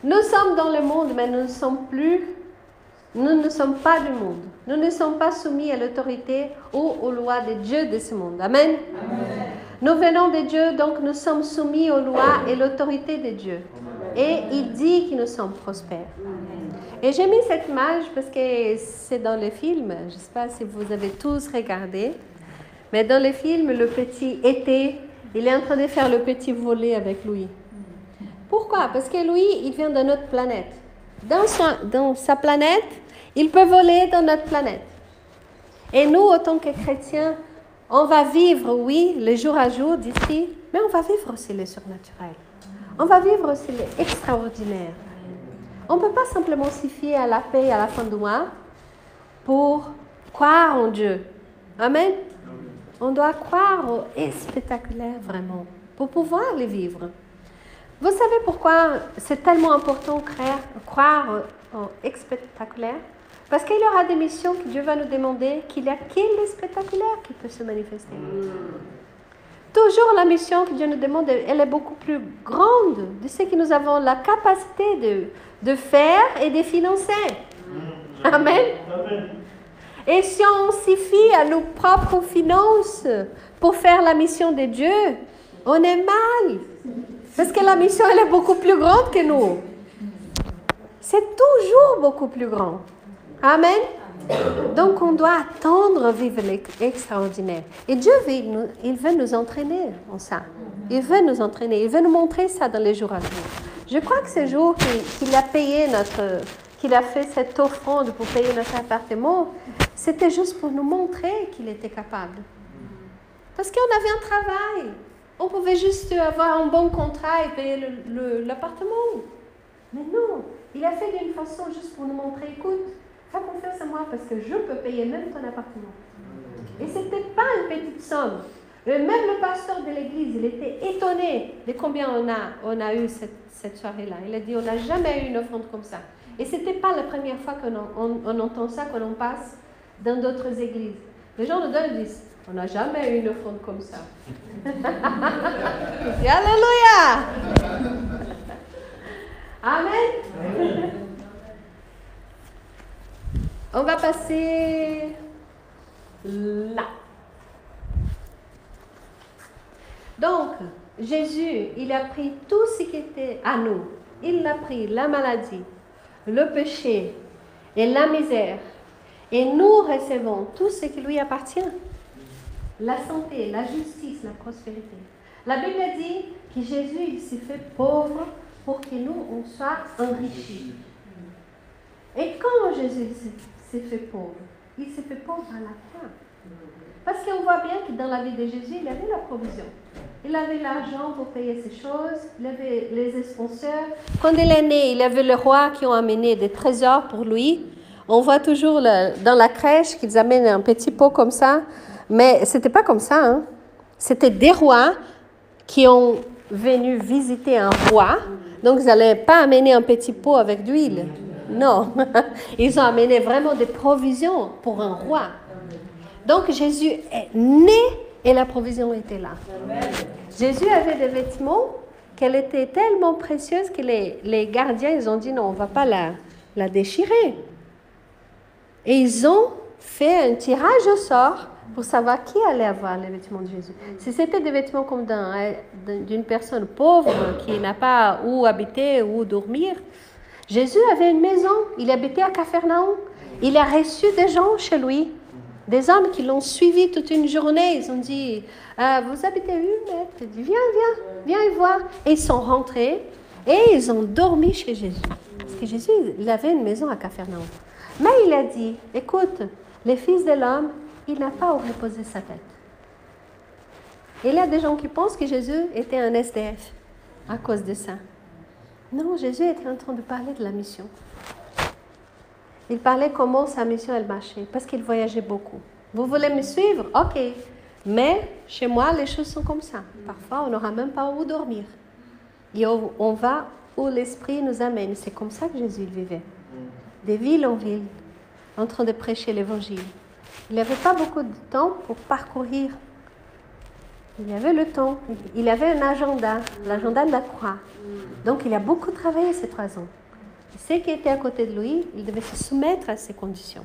Nous sommes dans le monde, mais nous ne sommes pas du monde. Nous ne sommes pas soumis à l'autorité ou aux lois de Dieu de ce monde. Amen. Amen. Nous venons de Dieu, donc nous sommes soumis aux lois et l'autorité de Dieu. Amen. Et il dit que nous sommes prospères. Et j'ai mis cette image parce que c'est dans le film. Je ne sais pas si vous avez tous regardé. Mais dans le film, le petit été, il est en train de faire le petit volet avec Louis. Pourquoi? Parce que Louis, il vient de notre planète. Dans sa planète, il peut voler dans notre planète. Et nous, en tant que chrétiens, on va vivre, oui, le jour à jour d'ici, mais on va vivre aussi le surnaturel. On va vivre aussi l'extraordinaire. On ne peut pas simplement s'y fier à la paix à la fin du mois pour croire en Dieu. Amen. On doit croire au spectaculaire vraiment pour pouvoir les vivre. Vous savez pourquoi c'est tellement important croire au spectaculaire? Parce qu'il y aura des missions que Dieu va nous demander qu'il y a quel spectaculaire qui peut se manifester. Toujours la mission que Dieu nous demande, elle est beaucoup plus grande de ce que nous avons la capacité de faire et de financer. Amen. Et si on s'y fie à nos propres finances pour faire la mission de Dieu, on est mal. Parce que la mission, elle est beaucoup plus grande que nous. C'est toujours beaucoup plus grand. Amen. Donc, on doit attendre à vivre l'extraordinaire. Et Dieu, il veut nous entraîner en ça. Il veut nous entraîner. Il veut nous montrer ça dans les jours à venir. Je crois que ce jour qu'il a payé qu'il a fait cette offrande pour payer notre appartement, c'était juste pour nous montrer qu'il était capable. Parce qu'on avait un travail. On pouvait juste avoir un bon contrat et payer l'appartement. Mais non, il a fait d'une façon juste pour nous montrer, écoute, fais confiance à moi parce que je peux payer même ton appartement. Et ce n'était pas une petite somme. Même le pasteur de l'église, il était étonné de combien on a eu cette soirée-là. Il a dit, on n'a jamais eu une offrande comme ça. Et ce n'était pas la première fois qu'on entend ça, qu'on en passe dans d'autres églises. Les gens nous donnent et disent, on n'a jamais eu une offrande comme ça. Alléluia! Amen! On va passer là. Donc, Jésus, il a pris tout ce qui était à nous. Il a pris la maladie, le péché et la misère. Et nous recevons tout ce qui lui appartient. La santé, la justice, la prospérité. La Bible dit que Jésus, il s'est fait pauvre pour que nous, on soit enrichis. Et quand Jésus s'est fait pauvre, il s'est fait pauvre à la fin. Parce qu'on voit bien que dans la vie de Jésus, il avait la provision. Il avait l'argent pour payer ses choses, il avait les sponsors. Quand il est né, il avait le roi qui ont amené des trésors pour lui. On voit toujours dans la crèche qu'ils amènent un petit pot comme ça. Mais ce n'était pas comme ça. Hein. C'était des rois qui ont venu visiter un roi. Donc, ils n'allaient pas amener un petit pot avec d'huile. Non. Ils ont amené vraiment des provisions pour un roi. Donc, Jésus est né et la provision était là. Jésus avait des vêtements qu'elle était tellement précieuse que les gardiens, ils ont dit non, on ne va pas la déchirer. Et ils ont fait un tirage au sort pour savoir qui allait avoir les vêtements de Jésus. Si c'était des vêtements comme d'une personne pauvre qui n'a pas où habiter, où dormir, Jésus avait une maison, il habitait à Capharnaüm. Il a reçu des gens chez lui, des hommes qui l'ont suivi toute une journée. Ils ont dit, vous habitez où, maître? Il dit, viens y voir. Et ils sont rentrés et ils ont dormi chez Jésus. Parce que Jésus, il avait une maison à Capharnaüm. Mais il a dit, écoute, les fils de l'homme, il n'a pas où reposer sa tête. Il y a des gens qui pensent que Jésus était un SDF à cause de ça. Non, Jésus était en train de parler de la mission. Il parlait comment sa mission, elle marchait, parce qu'il voyageait beaucoup. Vous voulez me suivre? Ok. Mais chez moi, les choses sont comme ça. Parfois, on n'aura même pas où dormir. Et on va où l'Esprit nous amène. C'est comme ça que Jésus vivait. Des villes en ville, en train de prêcher l'Évangile. Il n'avait pas beaucoup de temps pour parcourir. Il avait le temps. Il avait un agenda, l'agenda de la croix. Donc, il a beaucoup travaillé ces 3 ans. Ceux qui étaient à côté de lui, il devait se soumettre à ces conditions.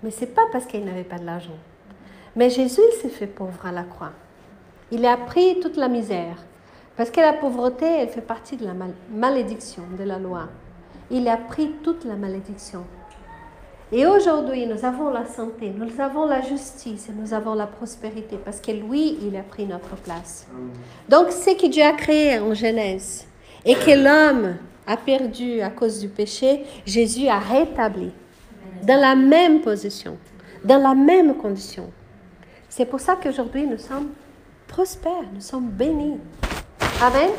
Mais ce n'est pas parce qu'il n'avait pas de l'argent. Mais Jésus, il s'est fait pauvre à la croix. Il a pris toute la misère. Parce que la pauvreté, elle fait partie de la malédiction de la loi. Il a pris toute la malédiction. Et aujourd'hui, nous avons la santé, nous avons la justice et nous avons la prospérité parce que lui, il a pris notre place. Donc, ce que Dieu a créé en Genèse et que l'homme a perdu à cause du péché, Jésus a rétabli dans la même position, dans la même condition. C'est pour ça qu'aujourd'hui, nous sommes prospères, nous sommes bénis. Amen.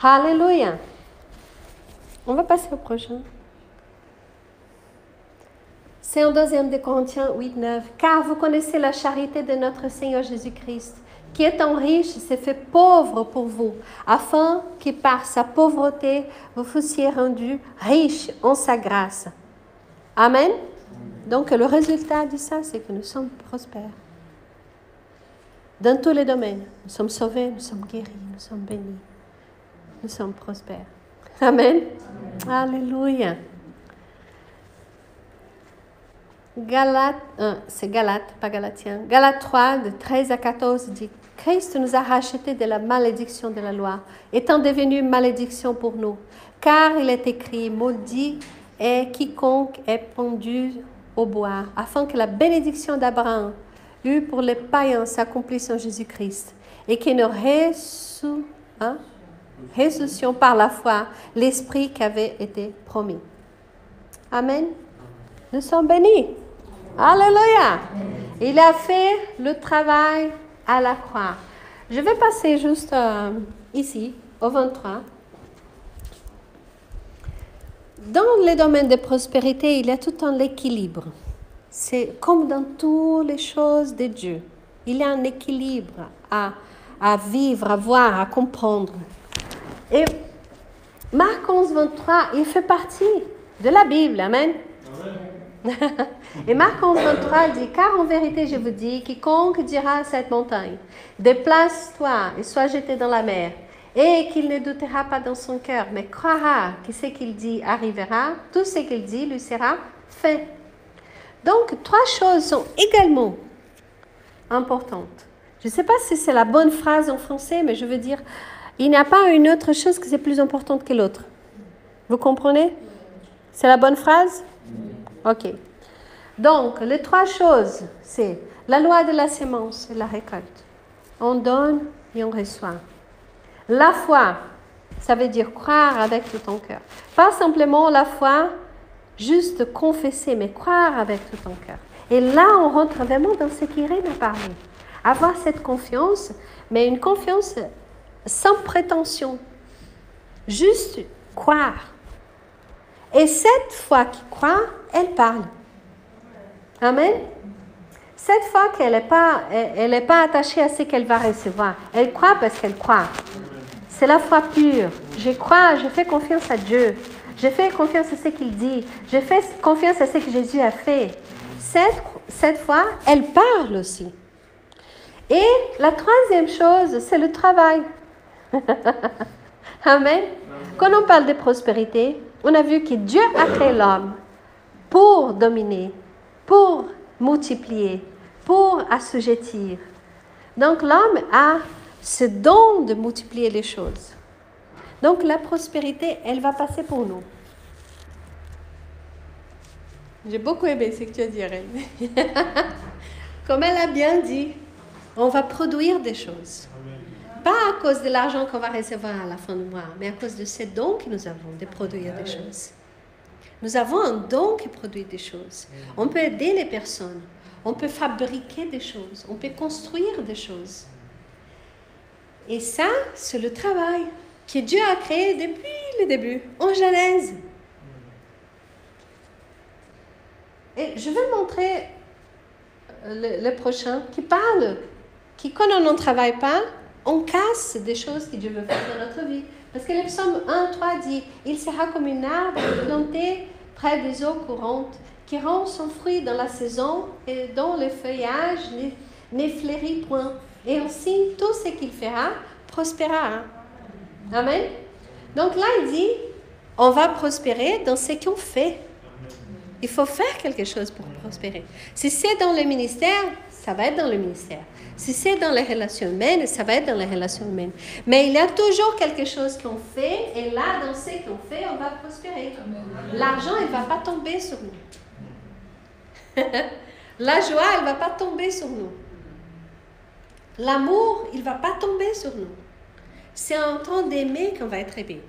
Alléluia. On va passer au prochain. C'est en 2 Corinthiens 8, 9. Car vous connaissez la charité de notre Seigneur Jésus-Christ, qui étant riche, s'est fait pauvre pour vous, afin que par sa pauvreté, vous fussiez rendus riches en sa grâce. Amen. Donc le résultat de ça, c'est que nous sommes prospères. Dans tous les domaines, nous sommes sauvés, nous sommes guéris, nous sommes bénis, nous sommes prospères. Amen. Alléluia. C'est Galates, pas Galatiens. Galates 3, de 13 à 14 dit « Christ nous a rachetés de la malédiction de la loi, étant devenu malédiction pour nous. Car il est écrit, maudit est quiconque est pendu au bois, afin que la bénédiction d'Abraham eût pour les païens s'accomplisse en Jésus-Christ, et que nous ressuscitions par la foi l'Esprit qui avait été promis. » Amen. Nous sommes bénis. Alléluia. Il a fait le travail à la croix. Je vais passer juste ici, au 23. Dans les domaines de prospérité, il y a tout un équilibre. C'est comme dans toutes les choses de Dieu. Il y a un équilibre à vivre, à voir, à comprendre. Et Marc 11, 23, il fait partie de la Bible. Amen. Et Marc 11, 23 dit, car en vérité je vous dis, quiconque dira à cette montagne, déplace-toi et sois jeté dans la mer, et qu'il ne doutera pas dans son cœur, mais croira que ce qu'il dit arrivera, tout ce qu'il dit lui sera fait. Donc, 3 choses sont également importantes. Je ne sais pas si c'est la bonne phrase en français, mais je veux dire, il n'y a pas une autre chose qui est plus importante que l'autre. Vous comprenez? C'est la bonne phrase? Ok. Donc, les 3 choses, c'est la loi de la sémence et la récolte. On donne et on reçoit. La foi, ça veut dire croire avec tout ton cœur. Pas simplement la foi, juste confesser, mais croire avec tout ton cœur. Et là, on rentre vraiment dans ce qu'Irène a parlé. Avoir cette confiance, mais une confiance sans prétention. Juste croire. Et cette foi qui croit, elle parle. Amen. Cette foi qu'elle n'est pas attachée à ce qu'elle va recevoir. Elle croit parce qu'elle croit. C'est la foi pure. Je crois, je fais confiance à Dieu. Je fais confiance à ce qu'il dit. Je fais confiance à ce que Jésus a fait. Cette foi, elle parle aussi. Et la 3e chose, c'est le travail. Amen. Quand on parle de prospérité, on a vu que Dieu a créé l'homme pour dominer, pour multiplier, pour assujettir. Donc l'homme a ce don de multiplier les choses. Donc la prospérité, elle va passer pour nous. J'ai beaucoup aimé ce que tu as dit, Reine. Comme elle a bien dit, on va produire des choses. Pas à cause de l'argent qu'on va recevoir à la fin du mois, mais à cause de ce don que nous avons de produire des choses. Nous avons un don qui produit des choses. On peut aider les personnes. On peut fabriquer des choses. On peut construire des choses. Et ça, c'est le travail que Dieu a créé depuis le début, en Genèse. Et je vais montrer le prochain qui parle, qui quand on n'en travaille pas, on casse des choses que Dieu veut faire dans notre vie. Parce que le psaume 1:3 dit « Il sera comme une arbre planté près des eaux courantes, qui rend son fruit dans la saison et dont le feuillage ne fleurit point. Et aussi, tout ce qu'il fera prospérera. » Amen. Donc là, il dit, on va prospérer dans ce qu'on fait. Il faut faire quelque chose pour prospérer. Si c'est dans le ministère, ça va être dans le ministère. Si c'est dans les relations humaines, ça va être dans les relations humaines. Mais il y a toujours quelque chose qu'on fait, et là, dans ce qu'on fait, on va prospérer. L'argent, il ne va pas tomber sur nous. La joie, elle ne va pas tomber sur nous. L'amour, il ne va pas tomber sur nous. C'est en temps d'aimer qu'on va être aimé.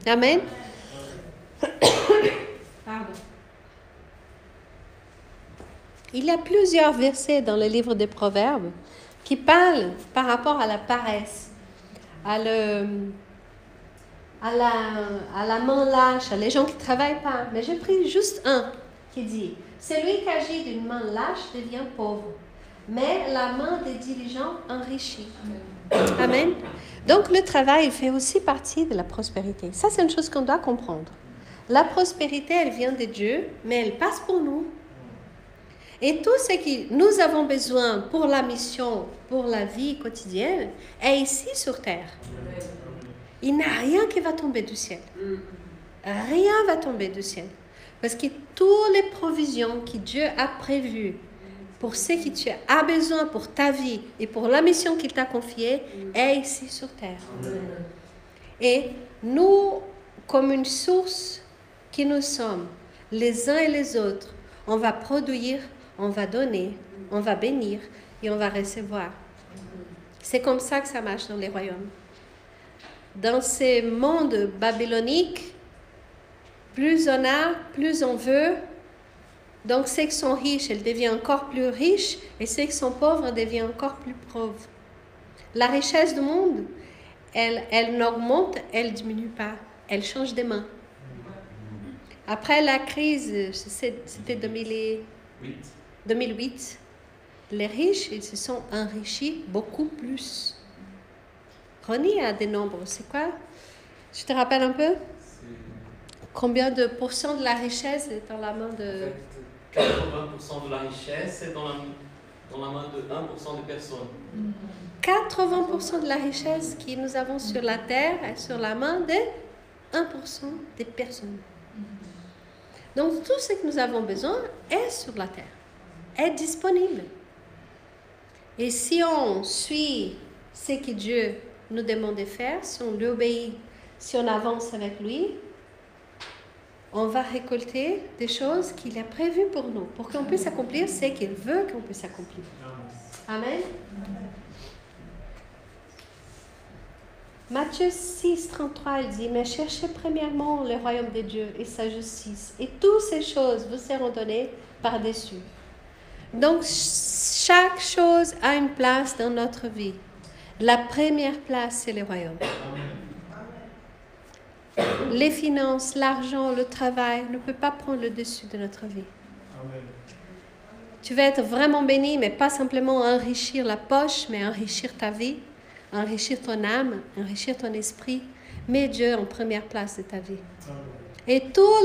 Amen. Pardon. Il y a plusieurs versets dans le livre des Proverbes qui parlent par rapport à la paresse, à la main lâche, à les gens qui ne travaillent pas. Mais j'ai pris juste un qui dit « Celui qui agit d'une main lâche devient pauvre, mais la main des diligents enrichit. » Amen. Donc le travail fait aussi partie de la prospérité. Ça, c'est une chose qu'on doit comprendre. La prospérité, elle vient de Dieu, mais elle passe pour nous. Et tout ce que nous avons besoin pour la mission, pour la vie quotidienne, est ici sur terre. Il n'y a rien qui va tomber du ciel. Rien va tomber du ciel. Parce que toutes les provisions que Dieu a prévues pour ce que tu as besoin pour ta vie et pour la mission qu'il t'a confiée, est ici sur terre. Et nous, comme une source qui nous sommes, les uns et les autres, on va produire, on va donner, on va bénir et on va recevoir. C'est comme ça que ça marche dans les royaumes. Dans ces mondes babyloniques, plus on a, plus on veut. Donc ceux qui sont riches, ils deviennent encore plus riches et ceux qui sont pauvres deviennent encore plus pauvres. La richesse du monde, elle n'augmente, elle ne diminue pas. Elle change de main. Après la crise, c'était 2008, les riches, ils se sont enrichis beaucoup plus. Ronnie a des nombres, c'est quoi? Je te rappelle un peu? Combien de pourcents de la richesse est dans la main de... 80% de la richesse est dans la main de 1% des personnes. 80% de la richesse que nous avons sur la terre est sur la main de 1% des personnes. Donc tout ce que nous avons besoin est sur la terre, est disponible. Et si on suit ce que Dieu nous demande de faire, si on lui obéit, si on avance avec lui, on va récolter des choses qu'il a prévues pour nous, pour qu'on puisse accomplir ce qu'il veut qu'on puisse accomplir. Amen. Matthieu 6, 33, il dit, « Mais cherchez premièrement le royaume de Dieu et sa justice, et toutes ces choses vous seront données par-dessus. » Donc, chaque chose a une place dans notre vie. La première place, c'est le royaume. Les finances, l'argent, le travail ne peut pas prendre le dessus de notre vie. Amen. Tu vas être vraiment béni, mais pas simplement enrichir la poche, mais enrichir ta vie, enrichir ton âme, enrichir ton esprit. Mets Dieu en première place de ta vie. Amen. Et toutes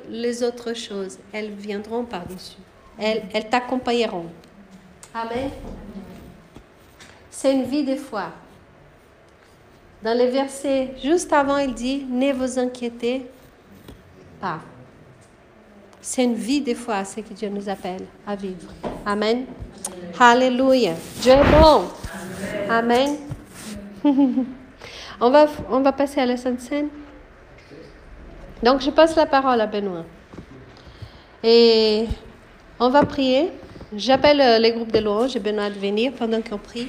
les autres choses, elles viendront par-dessus. Elles t'accompagneront. Amen. C'est une vie de foi. Dans les versets juste avant, il dit « Ne vous inquiétez pas ». C'est une vie de foi, ce que Dieu nous appelle à vivre. Amen. Alléluia. Dieu est bon. Amen. On va passer à la Sainte Seine. Donc, je passe la parole à Benoît. Et on va prier. J'appelle les groupes de louanges et Benoît de venir pendant qu'on prie.